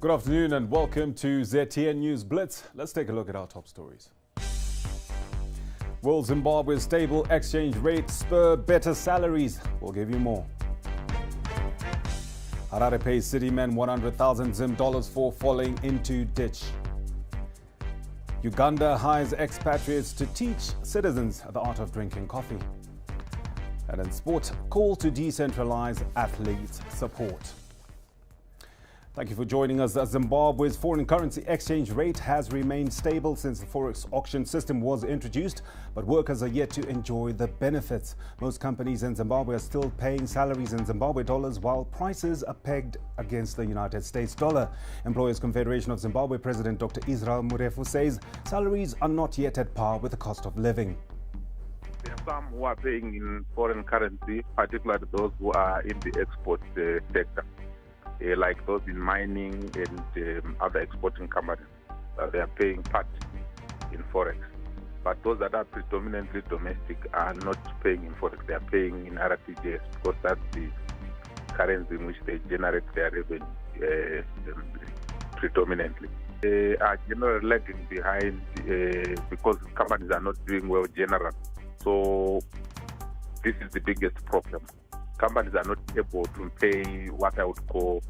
Good afternoon and welcome to ZTN News Blitz. Let's take a look at our top stories. Will Zimbabwe's stable exchange rate spur better salaries? We'll give you more. Harare pays city men 100,000 Zim dollars for falling into ditch. Uganda hires expatriates to teach citizens the art of drinking coffee. And in sport, call to decentralize athletes' support. Thank you for joining us. Zimbabwe's foreign currency exchange rate has remained stable since the forex auction system was introduced, but workers are yet to enjoy the benefits. Most companies in Zimbabwe are still paying salaries in Zimbabwe dollars, while prices are pegged against the United States dollar. Employers Confederation of Zimbabwe President Dr. Israel Murefu says salaries are not yet at par with the cost of living. There are some who are paying in foreign currency, particularly those who are in the export sector. Like those in mining and other exporting companies, they are paying part in forex. But those that are predominantly domestic are not paying in forex; they are paying in RTGS because that's the currency in which they generate their revenue predominantly. They are generally lagging behind because companies are not doing well generally. So this is the biggest problem. Companies are not able to pay what I would call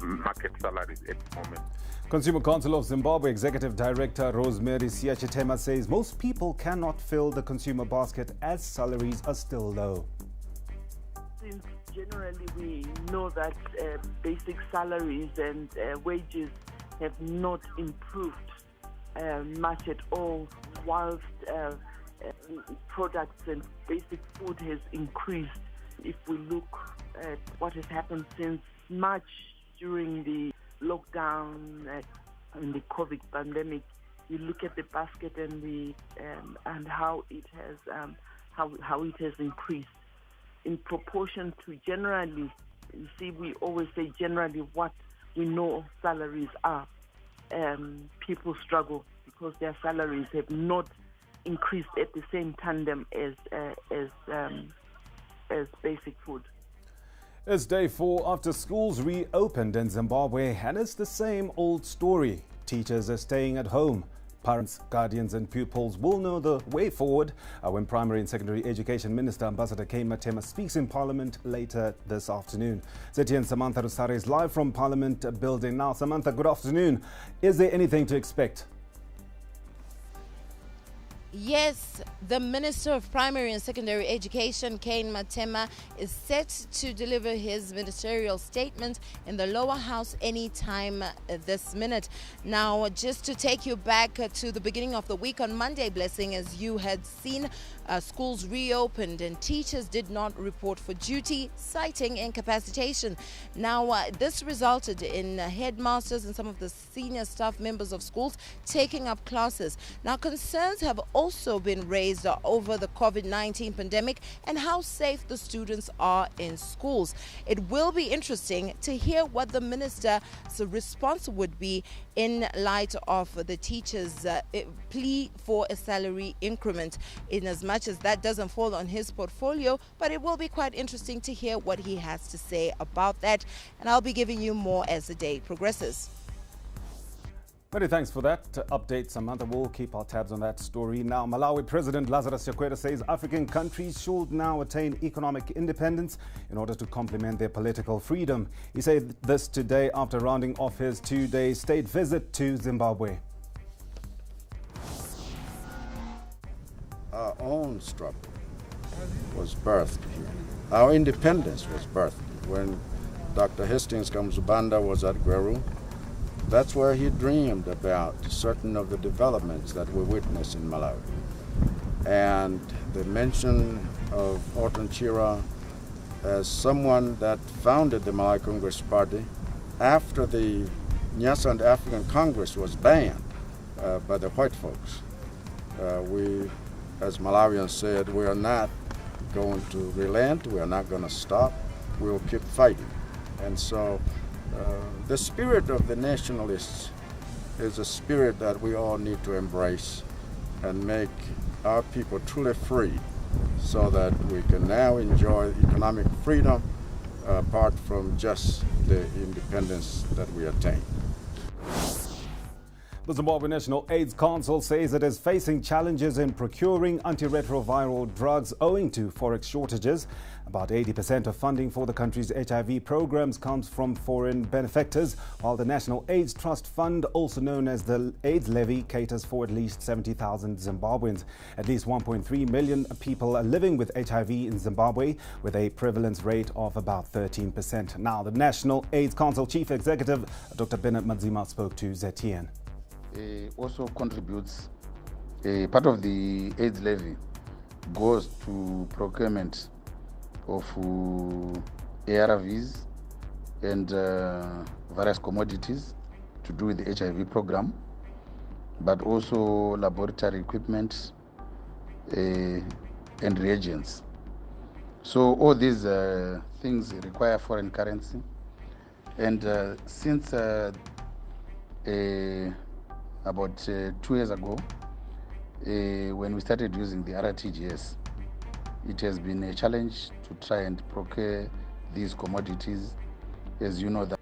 market salaries at the moment. Consumer Council of Zimbabwe Executive Director Rosemary Siachitema says most people cannot fill the consumer basket as salaries are still low. Since generally we know that basic salaries and wages have not improved much at all, whilst products and basic food has increased. If we look at what has happened since March during the lockdown and the COVID pandemic, you look at the basket and how it has increased in proportion to generally. You see, we always say generally what we know salaries are. People struggle because their salaries have not increased at the same tandem as basic food. It's day 4 after schools reopened in Zimbabwe, and it's the same old story. Teachers are staying at home. Parents, guardians and pupils will know the way forward when Primary and Secondary Education Minister Ambassador Cain Matema speaks in Parliament later this afternoon. ZTN Samantha Rusare is live from Parliament building now. Samantha, good afternoon. Is there anything to expect? Yes, the Minister of Primary and Secondary Education, Cain Matema, is set to deliver his ministerial statement in the lower house anytime this minute. Now, just to take you back to the beginning of the week on Monday, Blessing, as you had seen, schools reopened and teachers did not report for duty, citing incapacitation. Now, this resulted in headmasters and some of the senior staff members of schools taking up classes. Now, concerns have also been raised over the COVID-19 pandemic and how safe the students are in schools. It will be interesting to hear what the minister's response would be in light of the teachers' plea for a salary increment, in as much as that doesn't fall on his portfolio, but it will be quite interesting to hear what he has to say about that. And I'll be giving you more as the day progresses. Many thanks for that update, Samantha. We'll keep our tabs on that story. Now, Malawi President Lazarus Chakwera says African countries should now attain economic independence in order to complement their political freedom. He said this today after rounding off his 2-day state visit to Zimbabwe. Our own struggle was birthed here. Our independence was birthed when Dr. Hastings Kamzubanda was at Gweru. That's where he dreamed about certain of the developments that we witness in Malawi. And the mention of Orton Chira as someone that founded the Malawi Congress Party after the Nyasaland African Congress was banned by the white folks. We, as Malawians, said we are not going to relent, we are not going to stop, we will keep fighting. And so the spirit of the nationalists is a spirit that we all need to embrace and make our people truly free so that we can now enjoy economic freedom apart from just the independence that we attained. The Zimbabwe National AIDS Council says it is facing challenges in procuring antiretroviral drugs owing to forex shortages. About 80% of funding for the country's HIV programs comes from foreign benefactors, while the National AIDS Trust Fund, also known as the AIDS Levy, caters for at least 70,000 Zimbabweans. At least 1.3 million people are living with HIV in Zimbabwe, with a prevalence rate of about 13%. Now, the National AIDS Council Chief Executive, Dr. Bennett Madzima, spoke to ZTN. Also contributes, part of the AIDS levy goes to procurement of ARVs and various commodities to do with the HIV program, but also laboratory equipment and reagents. So all these things require foreign currency, and since about 2 years ago, when we started using the RTGS, it has been a challenge to try and procure these commodities, as you know that.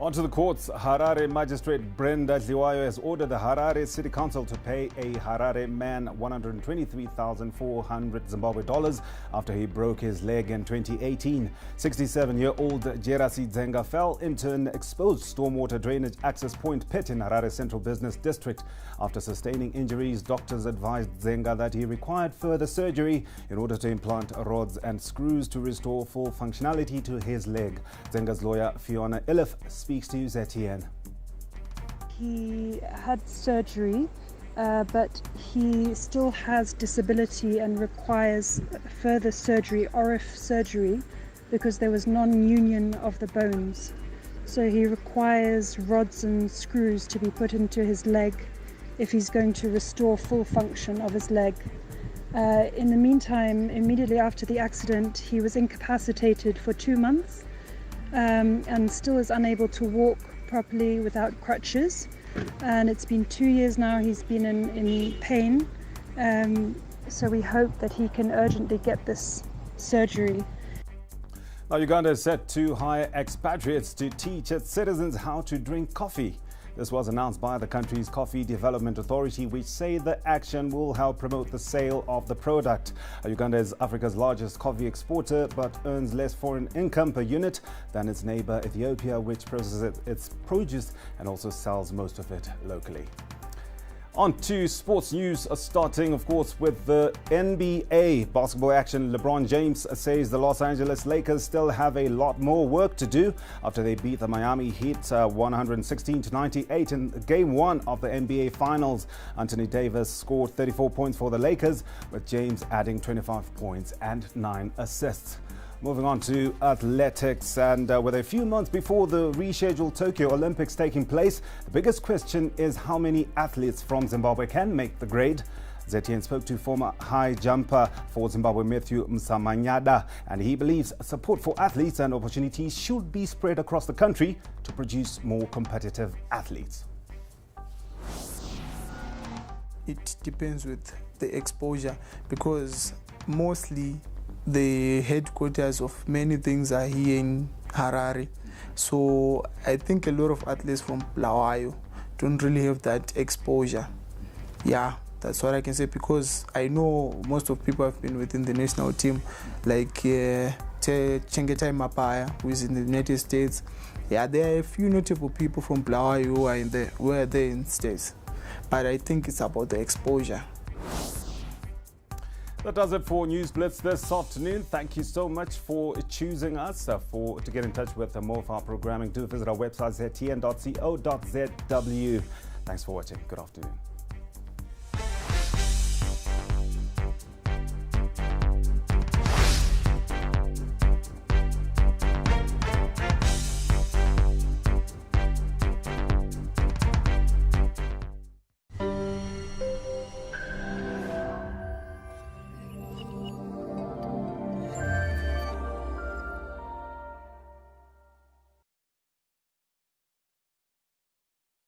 On to the courts. Harare Magistrate Brenda Dliwayo has ordered the Harare City Council to pay a Harare man 123,400 Zimbabwe dollars after he broke his leg in 2018. 67-year-old Jerasi Dzenga fell into an exposed stormwater drainage access point pit in Harare Central Business District. After sustaining injuries, doctors advised Dzenga that he required further surgery in order to implant rods and screws to restore full functionality to his leg. Dzenga's lawyer, Fiona Ilif, speaks to ZTN. He had surgery, but he still has disability and requires further surgery, ORIF surgery, because there was non-union of the bones. So he requires rods and screws to be put into his leg if he's going to restore full function of his leg. In the meantime, immediately after the accident, he was incapacitated for 2 months. And still is unable to walk properly without crutches, and it's been 2 years now he's been in pain, so we hope that he can urgently get this surgery. Now, Uganda is set to hire expatriates to teach its citizens how to drink coffee. This was announced by the country's Coffee Development Authority, which say the action will help promote the sale of the product. Uganda is Africa's largest coffee exporter, but earns less foreign income per unit than its neighbor Ethiopia, which processes its produce and also sells most of it locally. On to sports news, starting, of course, with the NBA basketball action. LeBron James says the Los Angeles Lakers still have a lot more work to do after they beat the Miami Heat 116-98 in Game 1 of the NBA Finals. Anthony Davis scored 34 points for the Lakers, with James adding 25 points and 9 assists. Moving on to athletics, and with a few months before the rescheduled Tokyo Olympics taking place, the biggest question is how many athletes from Zimbabwe can make the grade. ZTN spoke to former high jumper for Zimbabwe Matthew Msamanyada, and he believes support for athletes and opportunities should be spread across the country to produce more competitive athletes. It depends with the exposure, because mostly the headquarters of many things are here in Harare. So I think a lot of athletes from Bulawayo don't really have that exposure. Yeah, that's what I can say, because I know most of people have been within the national team, like Chengetai Mapaya, who is in the United States. Yeah, there are a few notable people from Bulawayo who are there in the States. But I think it's about the exposure. That does it for News Blitz this afternoon. Thank you so much for choosing us. To get in touch with more of our programming, do visit our website, ztn.co.zw. Thanks for watching. Good afternoon.